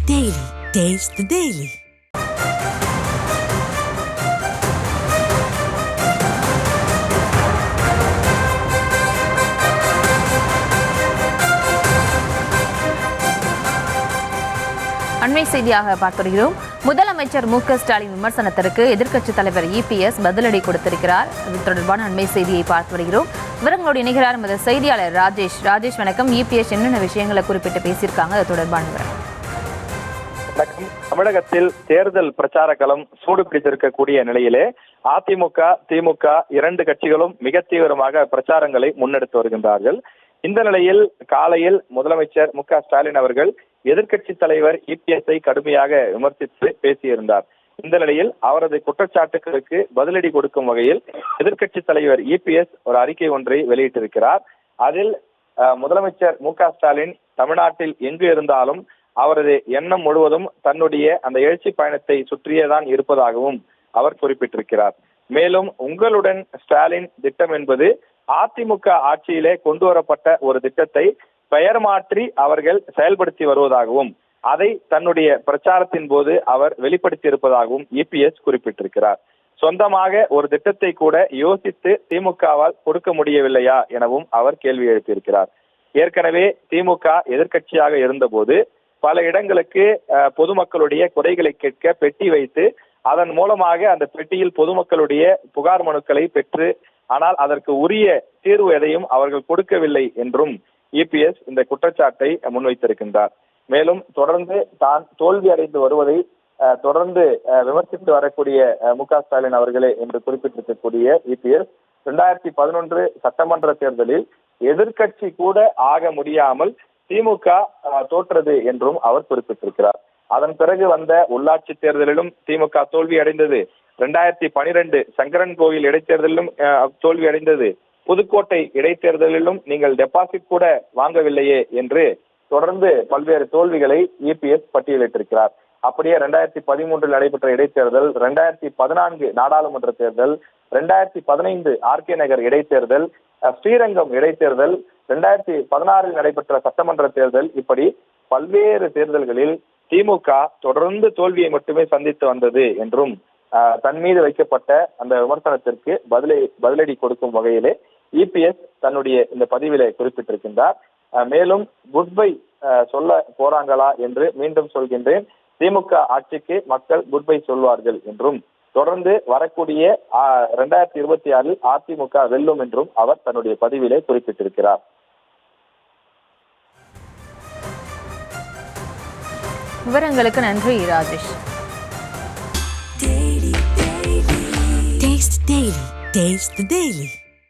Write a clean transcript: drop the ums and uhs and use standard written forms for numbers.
Daily. Taste the Daily. அண்மை செய்தியாக பார்க்கிறோம். முதலமைச்சர் மு.க. ஸ்டாலின் விமர்சனத்திற்கு எதிர்க்கட்சித் தலைவர் இபிஎஸ் பதிலடி கொடுத்திருக்கிறார். இது தொடர்பான அண்மை செய்தியை பார்த்து வருகிறோம். விவரங்களோடு இணைகிறார் நமது செய்தியாளர் ராஜேஷ். ராஜேஷ் வணக்கம். இபிஎஸ் என்னென்ன விஷயங்களை குறிப்பிட்டு பேசியிருக்காங்க, அது தொடர்பான விவரம். தமிழகத்தில் தேர்தல் பிரச்சார களம் சூடு பிடித்திருக்கக்கூடிய நிலையிலே அதிமுக, திமுக இரண்டு கட்சிகளும் மிக தீவிரமாக பிரச்சாரங்களை முன்னெடுத்து வருகின்றார்கள். இந்த நிலையில் காலையில் முதலமைச்சர் மு.க. ஸ்டாலின் அவர்கள் எதிர்க்கட்சி தலைவர் இபிஎஸ்ஐ கடுமையாக விமர்சித்து பேசியிருந்தார். இந்த நிலையில் அவரது குற்றச்சாட்டுகளுக்கு பதிலடி கொடுக்கும் வகையில் எதிர்க்கட்சி தலைவர் இபிஎஸ் ஒரு அறிக்கை ஒன்றை வெளியிட்டிருக்கிறார். அதில் முதலமைச்சர் மு.க. ஸ்டாலின் தமிழ்நாட்டில் எங்கு இருந்தாலும் அவரது எண்ணம் முழுவதும் தன்னுடைய அந்த எழுச்சி பயணத்தை சுற்றியேதான் இருப்பதாகவும் அவர் குறிப்பிட்டிருக்கிறார். மேலும் உங்களுடன் ஸ்டாலின் திட்டம் என்பது அதிமுக ஆட்சியிலே கொண்டு வரப்பட்ட ஒரு திட்டத்தை பெயர் மாற்றி அவர்கள் செயல்படுத்தி வருவதாகவும் அதை தன்னுடைய பிரச்சாரத்தின் போது அவர் வெளிப்படுத்தி இருப்பதாகவும் இபிஎஸ் குறிப்பிட்டிருக்கிறார். சொந்தமாக ஒரு திட்டத்தை கூட யோசித்து திமுகவால் கொடுக்க முடியவில்லையா எனவும் அவர் கேள்வி எழுப்பியிருக்கிறார். ஏற்கனவே திமுக எதிர்க்கட்சியாக இருந்தபோது பல இடங்களுக்கு பொதுமக்களுடைய குறைகளை கேட்க பெட்டி வைத்து அதன் மூலமாக அந்த பெட்டியில் பொதுமக்களுடைய புகார் மனுக்களை பெற்று ஆனால் அதற்கு உரிய தீர்வு எதையும் அவர்கள் கொடுக்கவில்லை என்றும் இபிஎஸ் இந்த குற்றச்சாட்டை முன்வைத்திருக்கின்றார். மேலும் தொடர்ந்து தான் தோல்வி அடைந்து வருவதை தொடர்ந்து விமர்சித்து வரக்கூடிய மு.க. ஸ்டாலின் அவர்களே என்று குறிப்பிட்டிருக்கக்கூடிய இபிஎஸ் 2011 சட்டமன்ற தேர்தலில் எதிர்க்கட்சி கூட ஆக முடியாமல் திமுக தோற்றது என்றும் அவர் குறிப்பிட்டிருக்கிறார். அதன் பிறகு வந்த உள்ளாட்சி தேர்தலிலும் திமுக தோல்வி அடைந்தது. 2012 சங்கரன் கோவில் இடைத்தேர்தலிலும் தோல்வி அடைந்தது. புதுக்கோட்டை இடைத்தேர்தலிலும் நீங்கள் டெபாசிட் கூட வாங்கவில்லையே என்று தொடர்ந்து பல்வேறு தோல்விகளை இபிஎஸ் பட்டியலிட்டிருக்கிறார். அப்படியே 2013 நடைபெற்ற இடைத்தேர்தல், 2014 நாடாளுமன்ற தேர்தல், 2015 ஆர்கே நகர் இடைத்தேர்தல், ஸ்ரீரங்கம் இடைத்தேர்தல், 2016 நடைபெற்ற சட்டமன்ற தேர்தல், இப்படி பல்வேறு தேர்தல்களில் திமுக தொடர்ந்து தோல்வியை மட்டுமே சந்தித்து வந்தது என்றும் தன் மீது வைக்கப்பட்ட அந்த விமர்சனத்திற்கு பதிலடி கொடுக்கும் வகையிலே இபிஎஸ் தன்னுடைய இந்த பதிவிலே குறிப்பிட்டிருக்கின்றார். மேலும் குட் பை சொல்ல போறாங்களா என்று மீண்டும் சொல்கின்றேன், திமுக ஆட்சிக்கு மக்கள் குட் பை சொல்வார்கள் என்றும் தொடர்ந்து வரக்கூடிய 2026 அதிமுக வெல்லும் என்றும் அவர் தன்னுடைய பதிவிலே குறிப்பிட்டிருக்கிறார். விவரங்களுக்கு நன்றி ராஜேஷ். Taste the Daily.